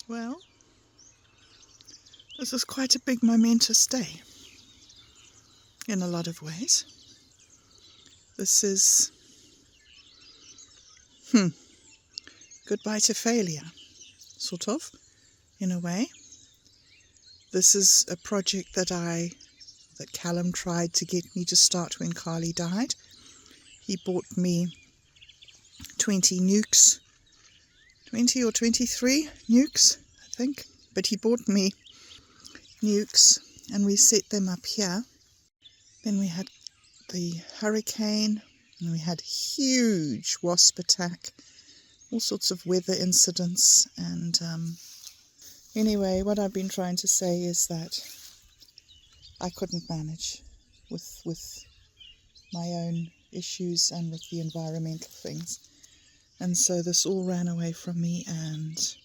Well, this is quite a big momentous day in a lot of ways. This is goodbye to failure, sort of, in a way. This is a project that Callum tried to get me to start when Carly died. He bought me 20 nukes, 20 or 23 nukes, I think. But he bought me nukes and we set them up here. Then we had the hurricane and we had huge wasp attack, all sorts of weather incidents. And anyway, what I've been trying to say is that I couldn't manage with my own issues and with the environmental things. And so this all ran away from me and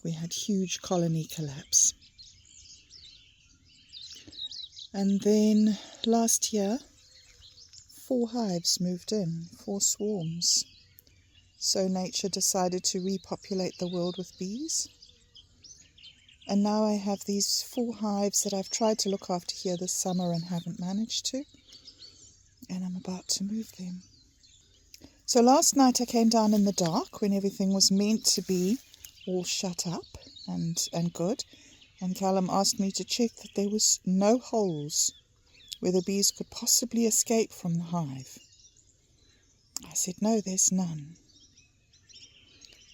we had huge colony collapse. And then last year, 4 hives moved in, 4 swarms. So nature decided to repopulate the world with bees. And now I have these 4 hives that I've tried to look after here this summer and haven't managed to. And I'm about to move them. So last night I came down in the dark when everything was meant to be all shut up and good. And Callum asked me to check that there was no holes where the bees could possibly escape from the hive. I said, no, there's none.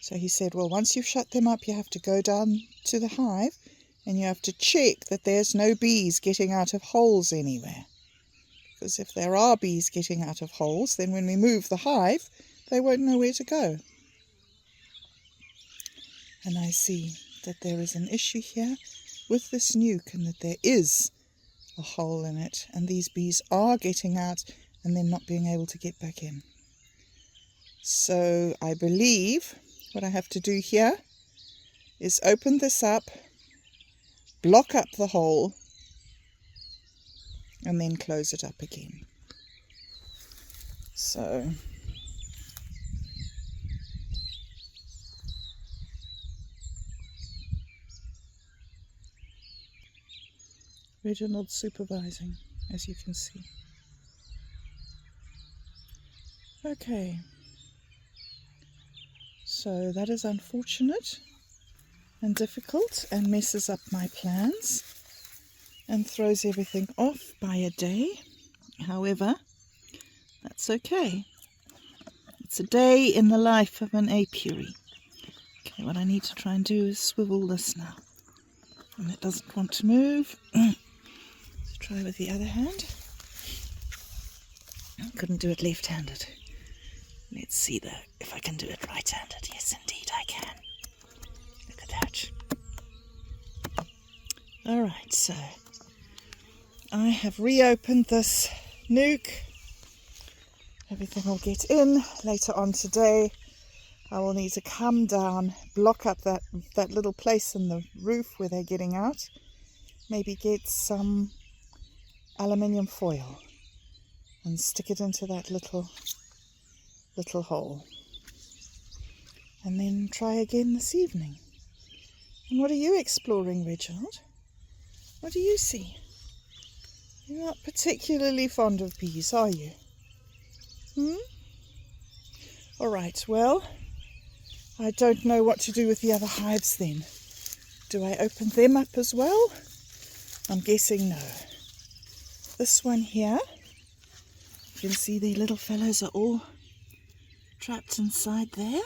So he said, well, once you've shut them up, you have to go down to the hive and you have to check that there's no bees getting out of holes anywhere. Because if there are bees getting out of holes, then when we move the hive, they won't know where to go. And I see that there is an issue here with this nuke and that there is a hole in it. And these bees are getting out and then not being able to get back in. So I believe what I have to do here is open this up, block up the hole, and then close it up again. So Reginald's supervising, as you can see. Okay, so that is unfortunate and difficult and messes up my plans and throws everything off by a day. However, that's okay. It's a day in the life of an apiary. Okay, what I need to try and do is swivel this now. And it doesn't want to move. Let's try with the other hand. I couldn't do it left-handed. Let's see though if I can do it right-handed. Yes, indeed I can. Look at that. Alright, so I have reopened this nuke. Everything will get in later on today. I will need to come down, block up that little place in the roof where they're getting out. Maybe get some aluminium foil and stick it into that little hole. And then try again this evening. And what are you exploring, Reginald? What do you see? You're not particularly fond of bees, are you? All right, well, I don't know what to do with the other hives then. Do I open them up as well? I'm guessing no. This one here, you can see the little fellows are all trapped inside there.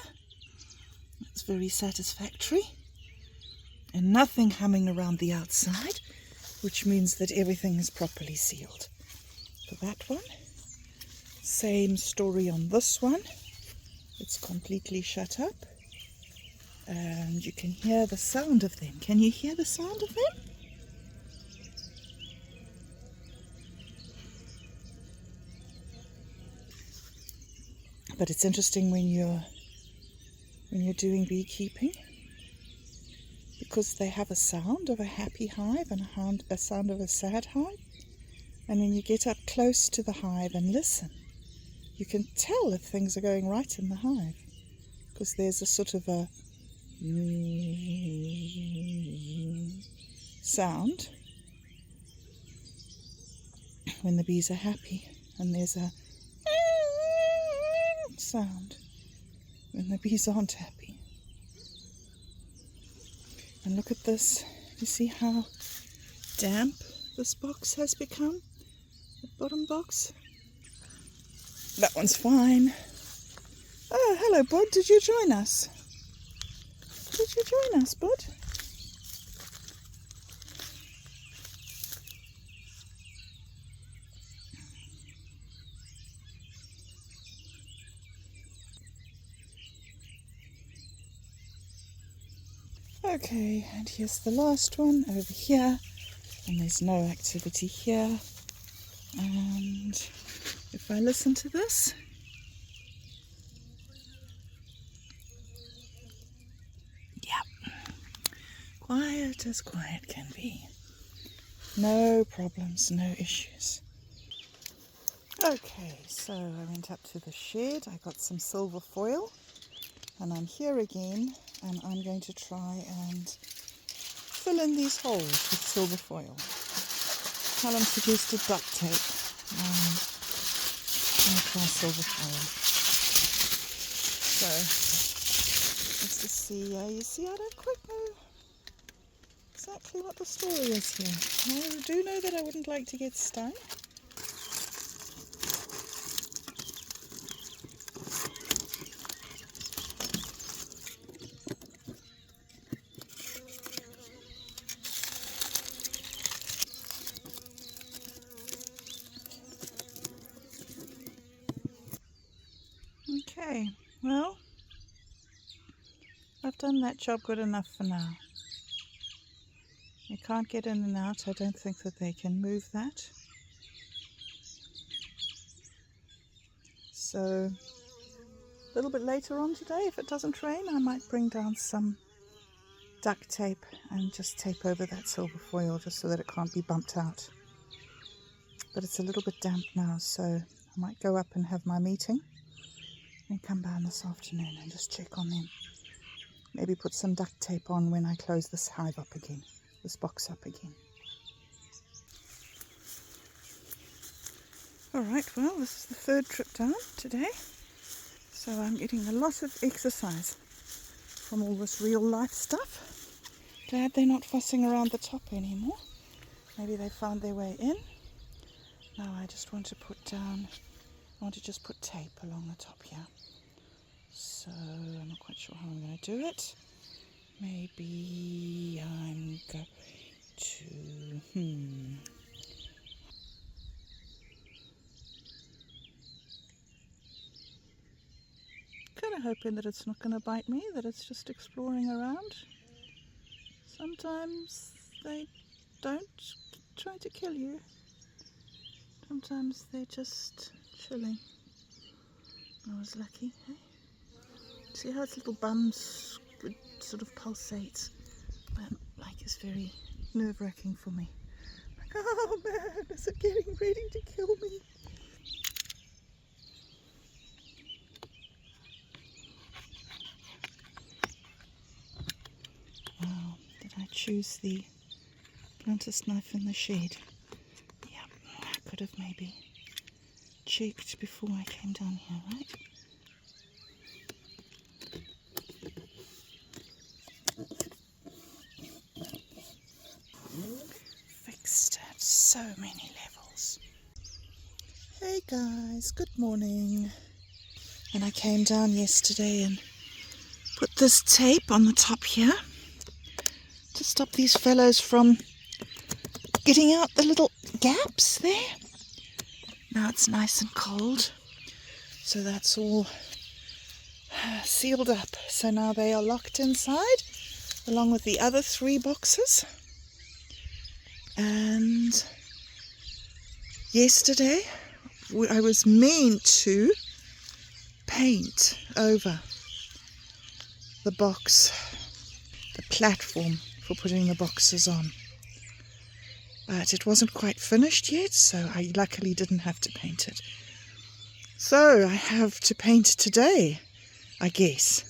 That's very satisfactory. And nothing humming around the outside, which means that everything is properly sealed. For that one, same story on this one. It's completely shut up. And you can hear the sound of them. Can you hear the sound of them? But it's interesting when you're doing beekeeping, because they have a sound of a happy hive and a sound of a sad hive. And when you get up close to the hive and listen, you can tell if things are going right in the hive, because there's a sort of a sound when the bees are happy, and there's a sound when the bees aren't happy. And look at this. You see how damp this box has become? The bottom box. That one's fine. Oh, hello, Bud. Did you join us? Did you join us, Bud? Okay, and here's the last one over here, and there's no activity here. And if I listen to this, yep, quiet as quiet can be. No problems, no issues. Okay, so I went up to the shed, I got some silver foil, and I'm here again, and I'm going to try and fill in these holes with silver foil. Callum suggested duct tape. I'm going to try silver foil. So, let's just see. You see, I don't quite know exactly what the story is here. I do know that I wouldn't like to get stung. Okay, well, I've done that job good enough for now. They can't get in and out. I don't think that they can move that. So, a little bit later on today, if it doesn't rain, I might bring down some duct tape and just tape over that silver foil just so that it can't be bumped out. But it's a little bit damp now, so I might go up and have my meeting and come down this afternoon and just check on them. Maybe put some duct tape on when I close this hive up again, this box up again. Alright, well, this is the third trip down today, so I'm getting a lot of exercise from all this real life stuff. Glad they're not fussing around the top anymore. Maybe they found their way in. Now I just want to just put tape along the top here. So I'm not quite sure how I'm going to do it. Maybe I'm going to... Kind of hoping that it's not going to bite me, that it's just exploring around. Sometimes they don't try to kill you. Sometimes they're just chilling. I was lucky, eh? See how its little bums would sort of pulsate? Like it's very nerve-wracking for me. Like, oh man, is it getting ready to kill me? Wow, did I choose the bluntest knife in the shed? Yeah, I could have maybe checked before I came down here, right? Fixed at so many levels. Hey guys, good morning. And I came down yesterday and put this tape on the top here to stop these fellows from getting out the little gaps there. Now it's nice and cold, so that's all sealed up. So now they are locked inside along with the other 3 boxes. And yesterday I was meant to paint over the box, the platform for putting the boxes on. But it wasn't quite finished yet, so I luckily didn't have to paint it. So I have to paint today, I guess.